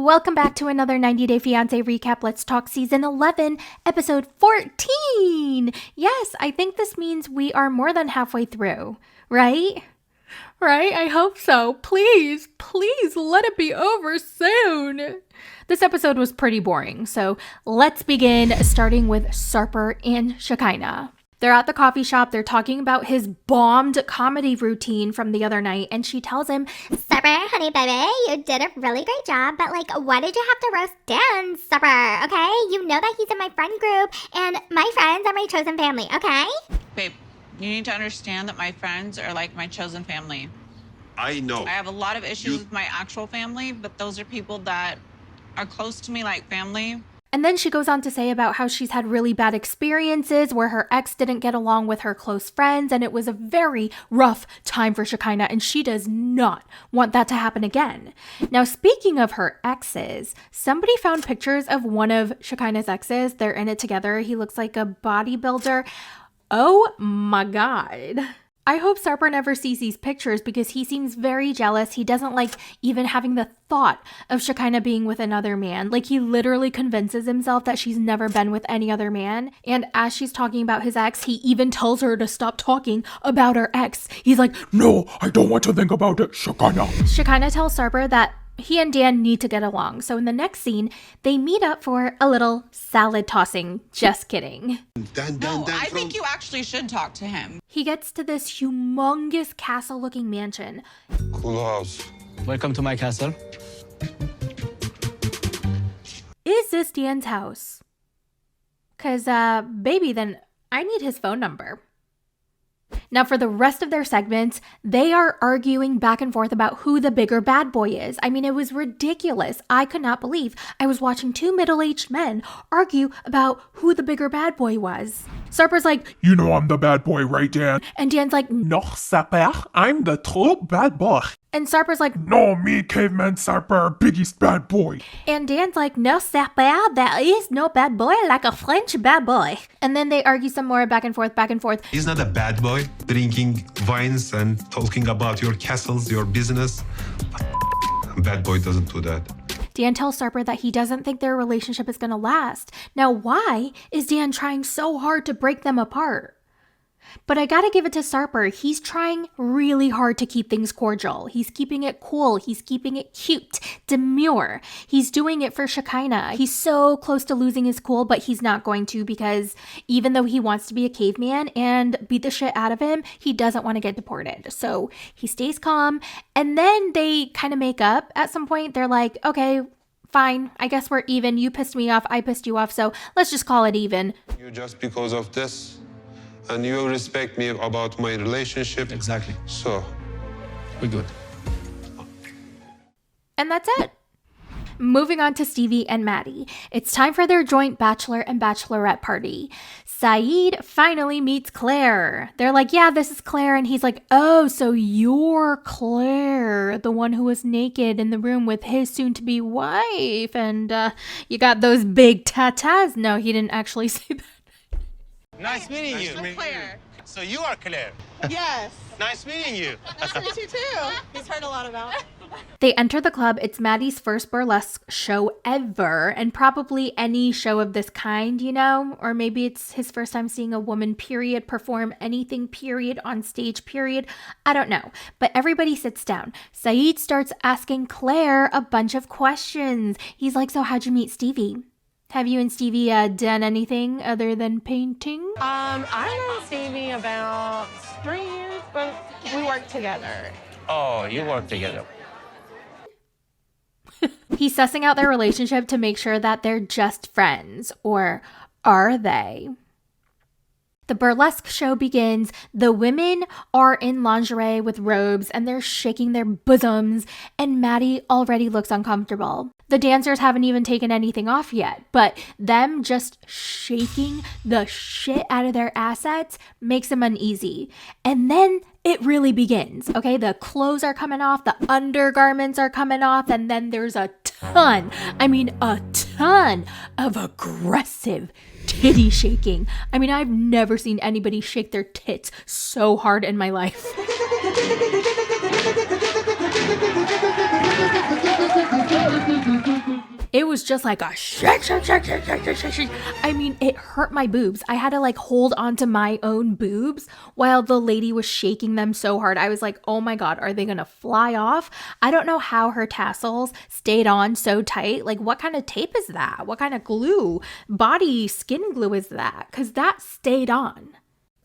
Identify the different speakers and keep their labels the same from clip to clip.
Speaker 1: Welcome back to another 90 Day Fiancé recap. Let's talk season 11, episode 14. Yes, I think this means we are more than halfway through, right? Right? I hope so. Please let it be over soon. This episode was pretty boring, so let's begin starting with Sarper and Shakina. They're at the coffee shop. They're talking about his bombed comedy routine from the other night, and she tells him,
Speaker 2: Sarper, honey baby, you did a really great job, but why did you have to roast Dan, Sarper, okay? You know that he's in my friend group, and my friends are my chosen family, okay?
Speaker 3: Babe, you need to understand that my friends are like my chosen family.
Speaker 4: I know.
Speaker 3: I have a lot of issues with my actual family, but those are people that are close to me like family.
Speaker 1: And then she goes on to say about how she's had really bad experiences where her ex didn't get along with her close friends, and it was a very rough time for Shakina, and she does not want that to happen again. Now, speaking of her exes, somebody found pictures of one of Shakina's exes. They're in it together. He looks like a bodybuilder. Oh my God. I hope Sarper never sees these pictures because he seems very jealous. He doesn't like even having the thought of Shakina being with another man. Like, he literally convinces himself that she's never been with any other man. And as she's talking about his ex, he even tells her to stop talking about her ex. He's like,
Speaker 5: no, I don't want to think about it, Shakina.
Speaker 1: Shakina tells Sarper that he and Dan need to get along. So in the next scene, they meet up for a little salad tossing. Just kidding.
Speaker 3: I think you actually should talk to him.
Speaker 1: He gets to this humongous castle-looking mansion.
Speaker 4: Cool house.
Speaker 6: Welcome to my castle.
Speaker 1: Is this Dan's house? Cause baby, then I need his phone number. Now, for the rest of their segments, they are arguing back and forth about who the bigger bad boy is. I mean, it was ridiculous. I could not believe I was watching two middle-aged men argue about who the bigger bad boy was. Sarper's like,
Speaker 5: you know I'm the bad boy, right, Dan?
Speaker 1: And Dan's like,
Speaker 5: No, Sarper, I'm the true bad boy.
Speaker 1: And Sarper's like,
Speaker 5: No, me, caveman Sarper, biggest bad boy.
Speaker 1: And Dan's like, no, Sarper, there is no bad boy like a French bad boy. And then they argue some more back and forth, back and forth.
Speaker 4: He's not a bad boy, drinking wines and talking about your castles, your business. Bad boy doesn't do that.
Speaker 1: Dan tells Sarper that he doesn't think their relationship is going to last. Now, why is Dan trying so hard to break them apart? But I gotta give it to Sarper. He's trying really hard to keep things cordial. He's keeping it cool. He's keeping it cute, demure. He's doing it for Shakina. He's so close to losing his cool, but he's not going to because even though he wants to be a caveman and beat the shit out of him, he doesn't want to get deported. So he stays calm. And then they kind of make up at some point. They're like, okay, fine. I guess we're even. You pissed me off. I pissed you off. So let's just call it even.
Speaker 4: You just because of this. And you respect me about my relationship.
Speaker 6: Exactly.
Speaker 4: So,
Speaker 6: We're good.
Speaker 1: And that's it. Moving on to Stevie and Maddie. It's time for their joint bachelor and bachelorette party. Saeed finally meets Claire. They're like, yeah, this is Claire. And he's like, oh, so you're Claire, the one who was naked in the room with his soon-to-be wife. And you got those big tatas. No, he didn't actually say that.
Speaker 7: Nice meeting you.
Speaker 3: I'm Claire.
Speaker 7: So you are Claire.
Speaker 3: Yes.
Speaker 7: Nice meeting you.
Speaker 3: Nice to meet you too. He's heard a lot about it.
Speaker 1: They enter the club. It's Maddie's first burlesque show ever, and probably any show of this kind, you know? Or maybe it's his first time seeing a woman, period, perform anything, period, on stage, period. I don't know. But everybody sits down. Saeed starts asking Claire a bunch of questions. He's like, so how'd you meet Stevie? Have you and Stevie done anything other than painting?
Speaker 8: I've known Stevie about 3 years, but we work together.
Speaker 7: Oh, you work together.
Speaker 1: He's sussing out their relationship to make sure that they're just friends. Or are they? The burlesque show begins. The women are in lingerie with robes and they're shaking their bosoms, and Maddie already looks uncomfortable. The dancers haven't even taken anything off yet, but them just shaking the shit out of their assets makes them uneasy. And then it really begins, okay? The clothes are coming off, the undergarments are coming off, and then there's a ton of aggressive titty shaking. I mean, I've never seen anybody shake their tits so hard in my life. It was just like a shake, shake, shake, shake, shake, shake, shake, shake. I mean, it hurt my boobs. I had to like hold onto my own boobs while the lady was shaking them so hard. I was like, oh my God, are they gonna fly off? I don't know how her tassels stayed on so tight. Like, what kind of tape is that? What kind of glue? Body skin glue is that? Because that stayed on.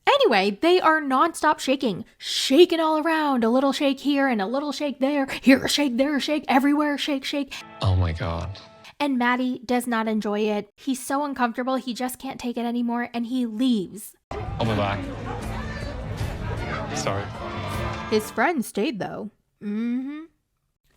Speaker 1: Anyway, they are nonstop shaking all around. A little shake here and a little shake there. Here a shake, there a shake, everywhere a shake, shake.
Speaker 6: Oh my God.
Speaker 1: And Maddie does not enjoy it. He's so uncomfortable, he just can't take it anymore, and he leaves.
Speaker 6: I'll be back. Sorry.
Speaker 1: His friend stayed though.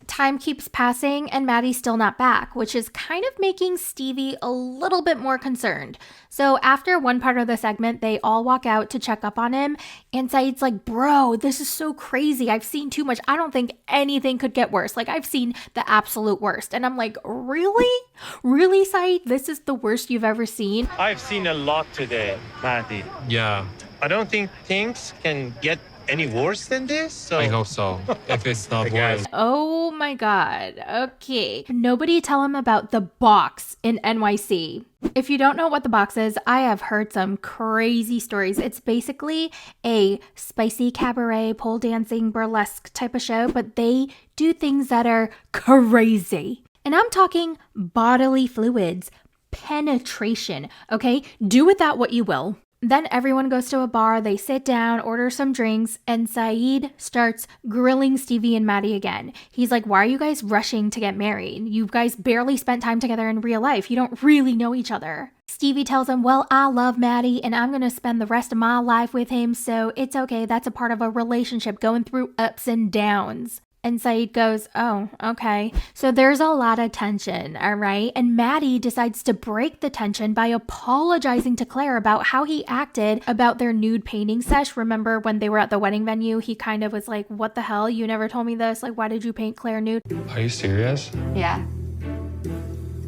Speaker 1: Time keeps passing and Maddie's still not back, which is kind of making Stevie a little bit more concerned. So after one part of the segment, they all walk out to check up on him, and Saeed's like, bro, this is so crazy. I've seen too much. I don't think anything could get worse. Like, I've seen the absolute worst. And I'm like, really? Really, Saeed? This is the worst you've ever seen?
Speaker 7: I've seen a lot today, Mahdi.
Speaker 6: Yeah,
Speaker 7: I don't think things can get any worse than this. So
Speaker 6: I hope so. If it's not worse.
Speaker 1: Oh my God. Okay. Nobody tell him about the box in NYC. If you don't know what the box is, I have heard some crazy stories. It's basically a spicy cabaret, pole dancing, burlesque type of show, but they do things that are crazy. And I'm talking bodily fluids, penetration, okay? Do with that what you will. Then everyone goes to a bar, they sit down, order some drinks, and Saeed starts grilling Stevie and Maddie again. He's like, why are you guys rushing to get married? You guys barely spent time together in real life. You don't really know each other. Stevie tells him, well, I love Maddie and I'm going to spend the rest of my life with him, so it's okay. That's a part of a relationship, going through ups and downs. And Saeed goes, oh, okay. So there's a lot of tension, all right? And Maddie decides to break the tension by apologizing to Claire about how he acted about their nude painting sesh. Remember when they were at the wedding venue, he kind of was like, what the hell? You never told me this. Like, why did you paint Claire nude?
Speaker 6: Are you serious?
Speaker 9: Yeah.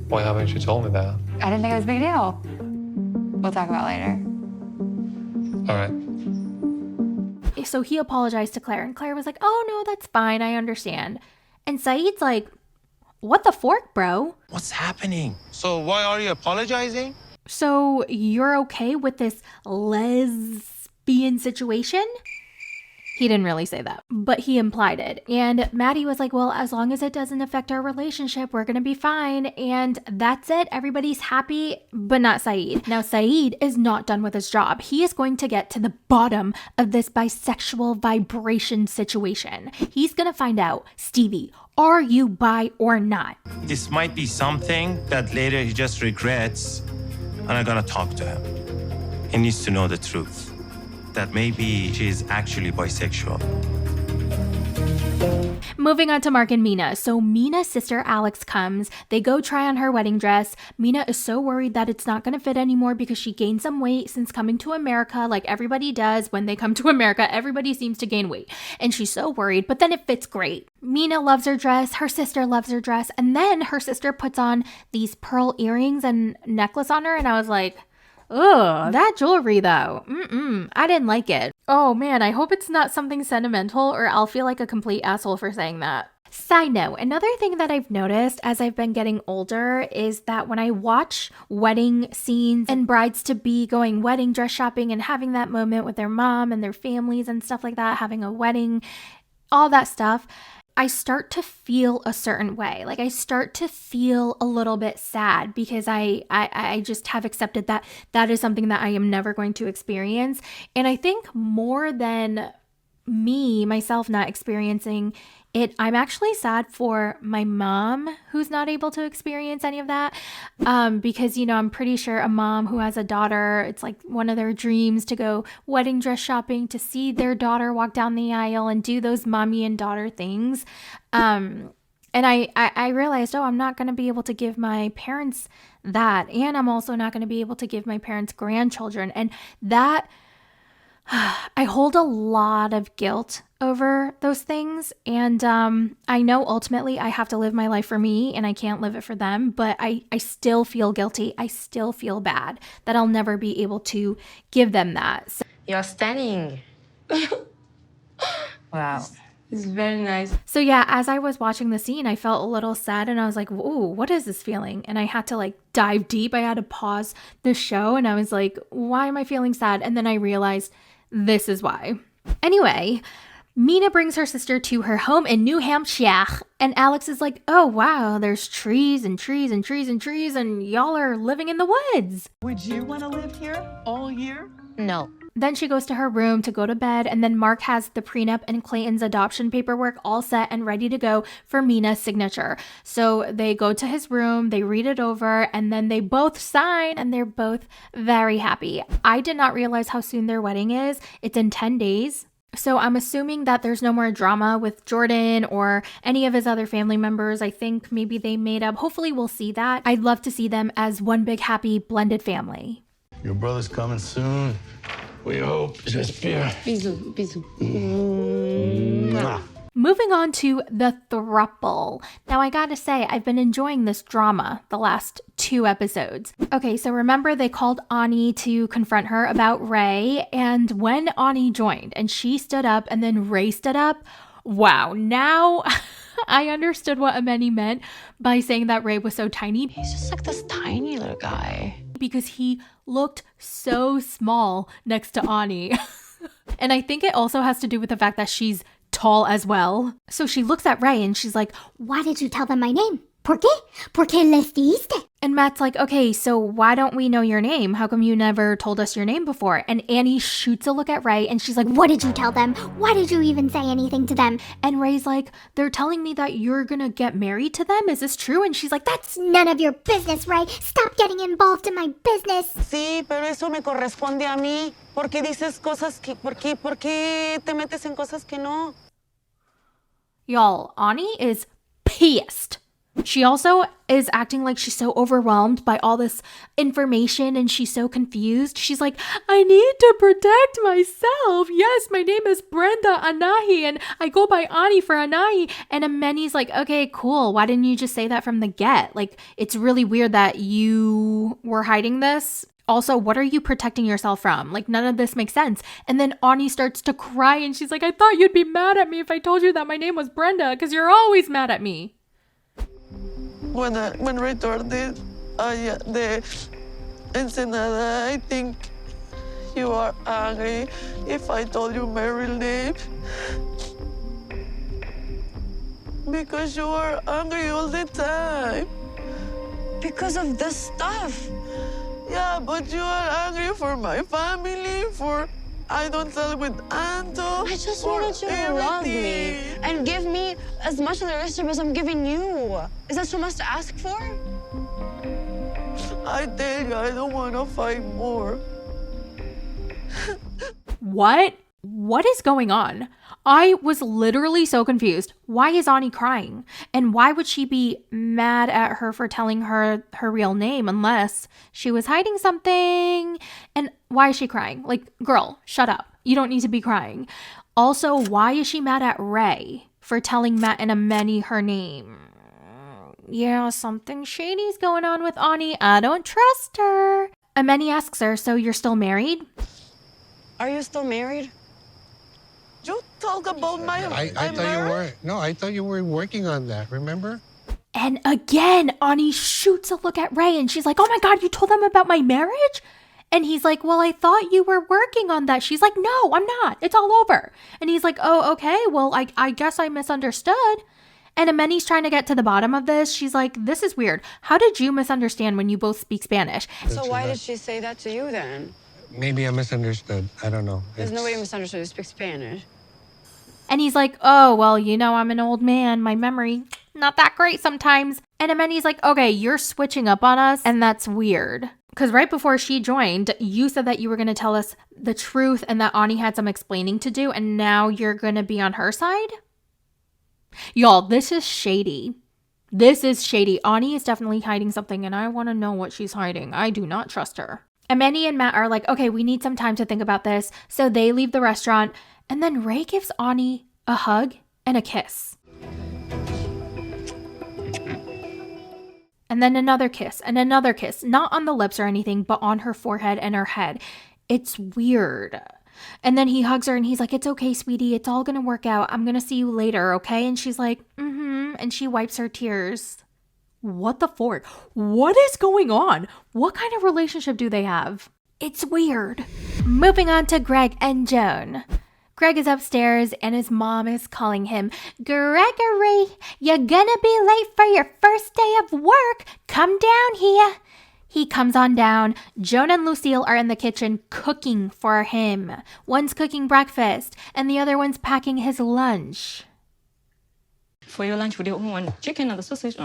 Speaker 6: Why haven't you told me that?
Speaker 9: I didn't think it was a big deal. We'll talk about it later.
Speaker 6: All right.
Speaker 1: So he apologized to Claire, and Claire was like, oh, no, that's fine. I understand. And Saeed's like, what the fork, bro?
Speaker 7: what's happening? So why are you apologizing?
Speaker 1: So you're okay with this lesbian situation? He didn't really say that, but he implied it. And Maddie was like, well, as long as it doesn't affect our relationship, we're going to be fine. And that's it. Everybody's happy, but not Saeed. Now, Saeed is not done with his job. He is going to get to the bottom of this bisexual vibration situation. He's going to find out, Stevie, are you bi or not?
Speaker 7: This might be something that later he just regrets, and I'm gonna talk to him. He needs to know the truth, that maybe she's actually bisexual.
Speaker 1: Moving on to Mark and Mina. So Mina's sister Alex comes. They go try on her wedding dress. Mina is so worried that it's not going to fit anymore because she gained some weight since coming to America, like everybody does when they come to America. Everybody seems to gain weight. And she's so worried, but then it fits great. Mina loves her dress. Her sister loves her dress. And then her sister puts on these pearl earrings and necklace on her. And I was like, ugh, that jewelry though. I didn't like it. Oh man, I hope it's not something sentimental or I'll feel like a complete asshole for saying that. Side note, another thing that I've noticed as I've been getting older is that when I watch wedding scenes and brides-to-be going wedding dress shopping and having that moment with their mom and their families and stuff like that, having a wedding, all that stuff, I start to feel a certain way. Like I start to feel a little bit sad because I just have accepted that that is something that I am never going to experience. And I think more than myself not experiencing it, I'm actually sad for my mom who's not able to experience any of that. Because, you know, I'm pretty sure a mom who has a daughter, it's like one of their dreams to go wedding dress shopping, to see their daughter walk down the aisle and do those mommy and daughter things. And I realized, I'm not going to be able to give my parents that. And I'm also not going to be able to give my parents grandchildren. And that, I hold a lot of guilt over those things. And I know ultimately I have to live my life for me and I can't live it for them. But I still feel guilty. I still feel bad that I'll never be able to give them that. So,
Speaker 9: You're stunning. Wow. It's very nice.
Speaker 1: So yeah, as I was watching the scene, I felt a little sad and I was like, ooh, what is this feeling? And I had to like dive deep. I had to pause the show and I was like, why am I feeling sad? And then I realized this is why. Anyway, Mina brings her sister to her home in New Hampshire. And Alex is like, oh wow, there's trees and trees and trees and trees and y'all are living in the woods.
Speaker 10: Would you want to live here all year?
Speaker 9: No.
Speaker 1: Then she goes to her room to go to bed, and then Mark has the prenup and Clayton's adoption paperwork all set and ready to go for Mina's signature. So they go to his room, they read it over, and then they both sign, and they're both very happy. I did not realize how soon their wedding is. It's in 10 days. So I'm assuming that there's no more drama with Jordan or any of his other family members. I think maybe they made up. Hopefully we'll see that. I'd love to see them as one big happy blended family.
Speaker 11: Your brother's coming soon. We hope. J'espère.
Speaker 9: Bisous, bisous.
Speaker 1: Moving on to the throuple. Now I gotta say, I've been enjoying this drama the last 2 episodes. Okay, so remember they called Anie to confront her about Ray, and when Anie joined and she stood up and then Ray stood up, wow, now I understood what Ameni meant by saying that Ray was so tiny.
Speaker 9: He's just like this tiny little guy.
Speaker 1: Because he looked so small next to Anie. And I think it also has to do with the fact that she's tall as well. So she looks at Ray and she's like,
Speaker 2: Why did you tell them my name? ¿Por qué? ¿Por qué les diste?
Speaker 1: and Matt's like, okay, so why don't we know your name? How come you never told us your name before? And Anie shoots a look at Ray and she's like,
Speaker 2: What did you tell them? Why did you even say anything to them?
Speaker 1: And Ray's like, they're telling me that you're gonna get married to them. Is this true? And she's like,
Speaker 2: That's none of your business, Ray. Stop getting involved in my business.
Speaker 10: Sí, pero eso me corresponde a mí. ¿Por qué dices cosas que... ¿Por qué te metes en cosas que no?
Speaker 1: Y'all, Anie is pissed. She also is acting like she's so overwhelmed by all this information and she's so confused. She's like, I need to protect myself. Yes, my name is Brenda Anahi and I go by Anie for Anahi. And Ameni's like, okay, cool. Why didn't you just say that from the get? Like, it's really weird that you were hiding this. Also, what are you protecting yourself from? Like, none of this makes sense. And then Anie starts to cry and she's like, I thought you'd be mad at me if I told you that my name was Brenda because you're always mad at me.
Speaker 10: When Ray told the Ensenada, I think you are angry if I told you my real name. Because you are angry all the time.
Speaker 8: Because of this stuff.
Speaker 10: Yeah, but you are angry for my family, for I don't tell with Anto.
Speaker 8: I just wanted you to love me and give me as much of the relationship as I'm giving you. Is that so much to ask for?
Speaker 10: I tell you, I don't want to fight more.
Speaker 1: What? What is going on? I was literally so confused. Why is Anie crying? And why would she be mad at her for telling her her real name unless she was hiding something? And why is she crying? Like, girl, shut up. You don't need to be crying. Also, why is she mad at Ray for telling Matt and Ameni her name? Yeah, something shady's going on with Anie. I don't trust her. Ameni asks her, so you're still married?
Speaker 8: Are you still married?
Speaker 10: You talk about my...
Speaker 12: I thought you were... No, I thought you were working on that, remember?
Speaker 1: And again, Anie shoots a look at Ray and she's like, oh my God, you told them about my marriage? And he's like, well, I thought you were working on that. She's like, no, I'm not. It's all over. And he's like, oh, okay, well, I guess I misunderstood. And Ameni's trying to get to the bottom of this. She's like, this is weird. How did you misunderstand when you both speak Spanish?
Speaker 8: So why did she say that to you then?
Speaker 12: Maybe I misunderstood. I don't know.
Speaker 8: There's no way you misunderstood. You speak Spanish.
Speaker 1: And he's like, oh, well, you know, I'm an old man. My memory, not that great sometimes. And Ameni's like, okay, you're switching up on us. And that's weird. Because right before she joined, you said that you were going to tell us the truth and that Anie had some explaining to do. And now you're going to be on her side? Y'all, this is shady. This is shady. Anie is definitely hiding something. And I want to know what she's hiding. I do not trust her. Ameni and Matt are like, okay, we need some time to think about this. So they leave the restaurant. And then Ray gives Anie a hug and a kiss. And then another kiss and another kiss. Not on the lips or anything, but on her forehead and her head. It's weird. And then he hugs her and he's like, it's okay, sweetie. It's all going to work out. I'm going to see you later, okay? And she's like, mm-hmm. And she wipes her tears. What the fork? What is going on? What kind of relationship do they have? It's weird. Moving on to Greg and Joan. Greg is upstairs and his mom is calling him, Gregory, you're gonna be late for your first day of work. Come down here. He comes on down. Joan and Lucille are in the kitchen cooking for him. One's cooking breakfast and the other one's packing his lunch.
Speaker 13: For your lunch, would you want chicken or the sausage?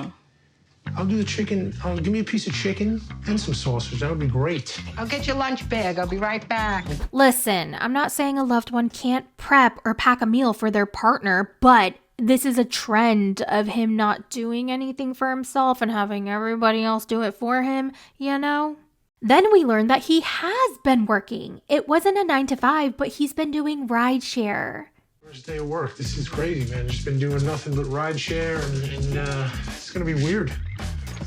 Speaker 12: I'll do the chicken. Give me a piece of chicken and some sausage. That would be great.
Speaker 14: I'll get your lunch bag. I'll be right back.
Speaker 1: Listen, I'm not saying a loved one can't prep or pack a meal for their partner, but this is a trend of him not doing anything for himself and having everybody else do it for him, you know? Then we learned that he has been working. It wasn't a 9 to 5, but he's been doing rideshare.
Speaker 12: First day of work. This is crazy, man. Just been doing nothing but rideshare, and it's gonna be weird.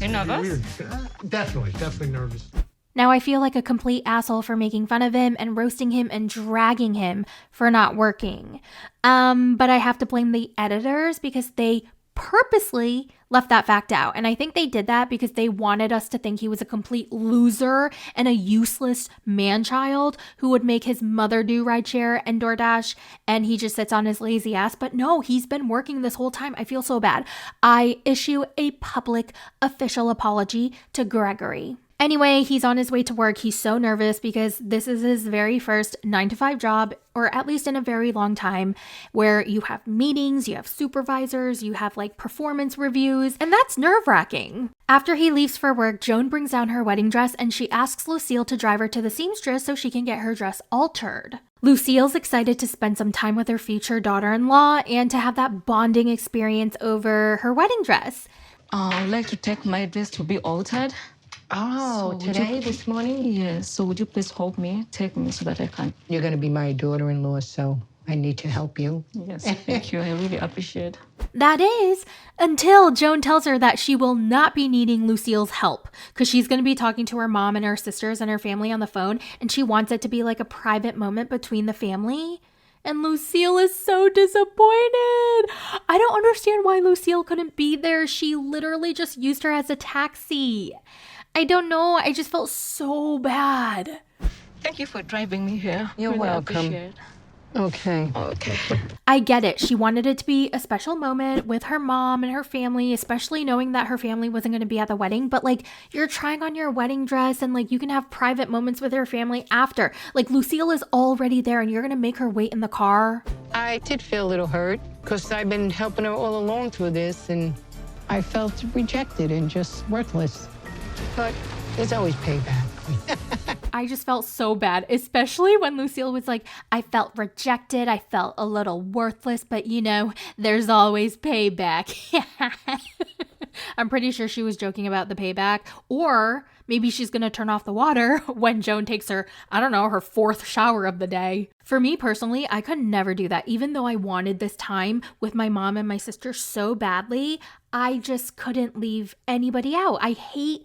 Speaker 13: You nervous?
Speaker 12: Weird. Definitely nervous.
Speaker 1: Now I feel like a complete asshole for making fun of him and roasting him and dragging him for not working. But I have to blame the editors because they purposely left that fact out. And I think they did that because they wanted us to think he was a complete loser and a useless man-child who would make his mother do rideshare and DoorDash and he just sits on his lazy ass. But no, he's been working this whole time. I feel so bad. I issue a public official apology to Gregory. Anyway, he's on his way to work. He's so nervous because this is his very first 9 to 5 job, or at least in a very long time, where you have meetings, you have supervisors, you have like performance reviews, and that's nerve-wracking. After he leaves for work, Joan brings down her wedding dress and she asks Lucille to drive her to the seamstress so she can get her dress altered. Lucille's excited to spend some time with her future daughter-in-law and to have that bonding experience over her wedding dress.
Speaker 13: I'd like to take my dress to be altered.
Speaker 14: Oh,
Speaker 13: So
Speaker 14: today, this morning?
Speaker 13: Yes. So would you please help me, take me so that I can?
Speaker 14: You're going to be my daughter-in-law, so I need to help you.
Speaker 13: Yes, thank you. I really appreciate.
Speaker 1: That is, until Joan tells her that she will not be needing Lucille's help because she's going to be talking to her mom and her sisters and her family on the phone, and she wants it to be like a private moment between the family. And Lucille is so disappointed. I don't understand why Lucille couldn't be there. She literally just used her as a taxi. I don't know. I just felt so bad.
Speaker 13: Thank you for driving me here.
Speaker 14: You're
Speaker 13: Really
Speaker 14: welcome.
Speaker 13: appreciate it.
Speaker 14: Okay.
Speaker 1: I get it. She wanted it to be a special moment with her mom and her family, especially knowing that her family wasn't going to be at the wedding. But like, you're trying on your wedding dress and like you can have private moments with her family after. Like, Lucille is already there and you're going to make her wait in the car.
Speaker 14: I did feel a little hurt because I've been helping her all along through this, and I felt rejected and just worthless. But there's always payback.
Speaker 1: I just felt so bad, especially when Lucille was like, I felt rejected. I felt a little worthless, but you know, there's always payback. I'm pretty sure she was joking about the payback, or maybe she's going to turn off the water when Joan takes her, I don't know, her 4th shower of the day. For me personally, I could never do that. Even though I wanted this time with my mom and my sister so badly, I just couldn't leave anybody out. I hate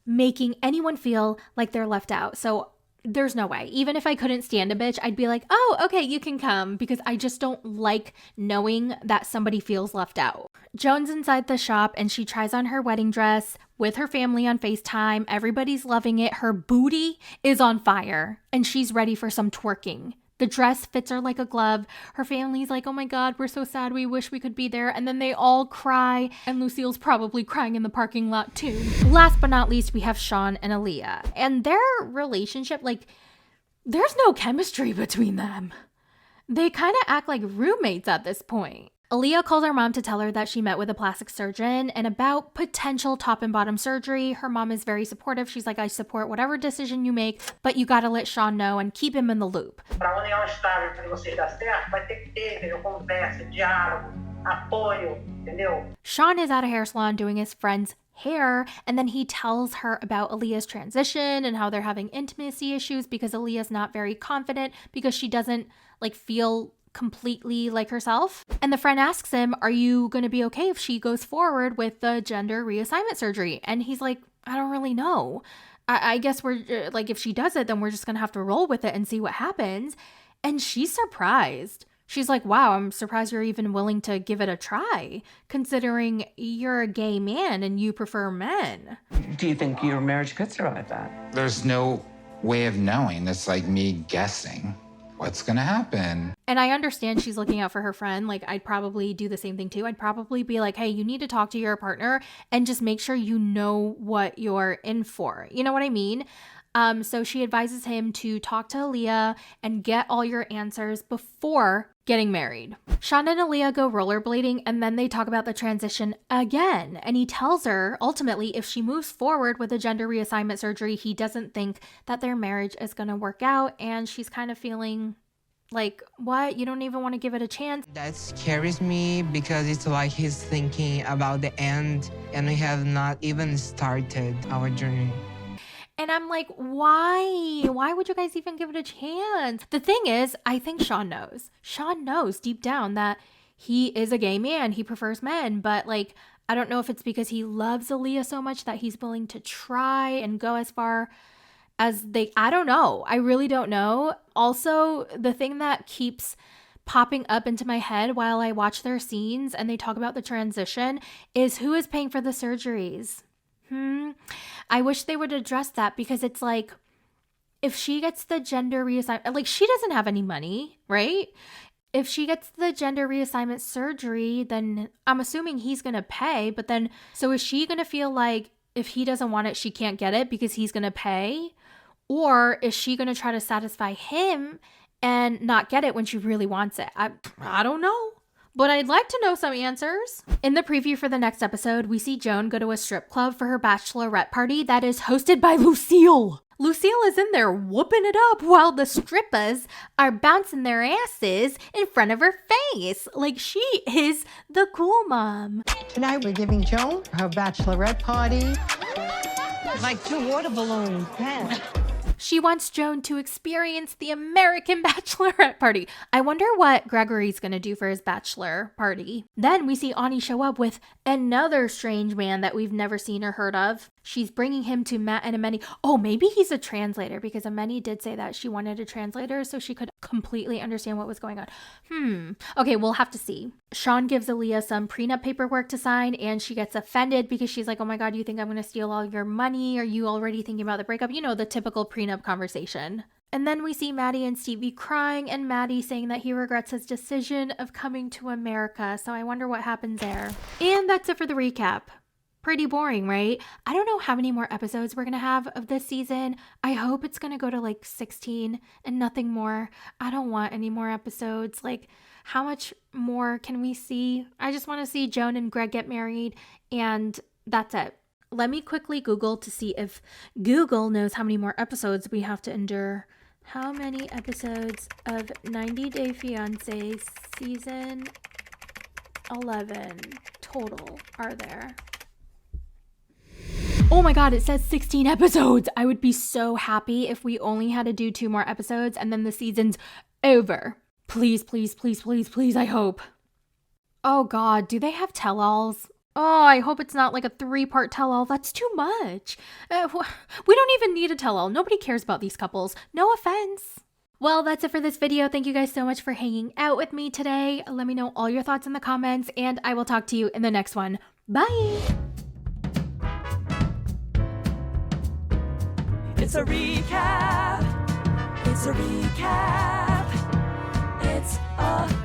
Speaker 1: making anyone feel like they're left out. So there's no way. Even if I couldn't stand a bitch, I'd be like, oh, okay, you can come, because I just don't like knowing that somebody feels left out. Joan's inside the shop and she tries on her wedding dress with her family on FaceTime. Everybody's loving it. Her booty is on fire and she's ready for some twerking. The dress fits her like a glove. Her family's like, oh my God, we're so sad. We wish we could be there. And then they all cry. And Lucille's probably crying in the parking lot too. Last but not least, we have Shawn and Aaliyah. And their relationship, like, there's no chemistry between them. They kind of act like roommates at this point. Aaliyah calls her mom to tell her that she met with a plastic surgeon and about potential top and bottom surgery. Her mom is very supportive. She's like, I support whatever decision you make, but you gotta let Shawn know and keep him in the loop. Shawn is at a hair salon doing his friend's hair, and then he tells her about Aaliyah's transition and how they're having intimacy issues because Aaliyah's not very confident because she doesn't like feel completely like herself. And the friend asks him, are you going to be okay if she goes forward with the gender reassignment surgery? And he's like, I don't really know. I guess we're like, if she does it, then we're just going to have to roll with it and see what happens. And she's surprised. She's like, wow, I'm surprised you're even willing to give it a try, considering you're a gay man and you prefer men.
Speaker 15: Do you think your marriage could survive that?
Speaker 16: There's no way of knowing. It's like me guessing what's gonna happen.
Speaker 1: And I understand she's looking out for her friend. Like, I'd probably do the same thing too. I'd probably be like, hey, you need to talk to your partner and just make sure you know what you're in for. You know what I mean? So she advises him to talk to Aaliyah and get all your answers before getting married. Shawn and Aaliyah go rollerblading, and then they talk about the transition again. And he tells her, ultimately, if she moves forward with the gender reassignment surgery, he doesn't think that their marriage is going to work out. And she's kind of feeling like, what? You don't even want to give it a chance?
Speaker 17: That scares me because it's like he's thinking about the end, and we have not even started our journey.
Speaker 1: And I'm like, why? Why would you guys even give it a chance? The thing is, I think Shawn knows. Shawn knows deep down that he is a gay man. He prefers men. But like, I don't know if it's because he loves Aaliyah so much that he's willing to try and go as far as I don't know. I really don't know. Also, the thing that keeps popping up into my head while I watch their scenes and they talk about the transition is who is paying for the surgeries? I wish they would address that, because it's like, if she gets the gender reassignment, like, she doesn't have any money, right? If she gets the gender reassignment surgery, then I'm assuming he's going to pay. But then, so is she going to feel like if he doesn't want it, she can't get it because he's going to pay? Or is she going to try to satisfy him and not get it when she really wants it? I don't know. But I'd like to know some answers. In the preview for the next episode, we see Joan go to a strip club for her bachelorette party that is hosted by Lucille. Lucille is in there whooping it up while the strippers are bouncing their asses in front of her face. Like, she is the cool mom.
Speaker 14: Tonight we're giving Joan her bachelorette party.
Speaker 17: Like 2 water balloons. Man.
Speaker 1: She wants Joan to experience the American bachelorette party. I wonder what Gregory's going to do for his bachelor party. Then we see Anie show up with another strange man that we've never seen or heard of. She's bringing him to Matt and Maddie. Oh, maybe he's a translator, because Maddie did say that she wanted a translator so she could completely understand what was going on. Okay, we'll have to see. Shawn gives Aaliyah some prenup paperwork to sign, and she gets offended because she's like, oh my God, you think I'm going to steal all your money? Are you already thinking about the breakup? You know, the typical prenup conversation. And then we see Maddie and Stevie crying, and Maddie saying that he regrets his decision of coming to America. So I wonder what happens there. And that's it for the recap. Pretty boring, right? I don't know how many more episodes we're going to have of this season. I hope it's going to go to like 16 and nothing more. I don't want any more episodes. Like, how much more can we see? I just want to see Joan and Greg get married, and that's it. Let me quickly Google to see if Google knows how many more episodes we have to endure. How many episodes of 90 Day Fiancé season 11 total are there? Oh my God, it says 16 episodes. I would be so happy if we only had to do 2 more episodes and then the season's over. Please, please, please, please, please, I hope. Oh God, do they have tell-alls? Oh, I hope it's not like a 3-part tell-all. That's too much. We don't even need a tell-all. Nobody cares about these couples. No offense. Well, that's it for this video. Thank you guys so much for hanging out with me today. Let me know all your thoughts in the comments, and I will talk to you in the next one. Bye!
Speaker 18: It's a recap. It's a recap. It's a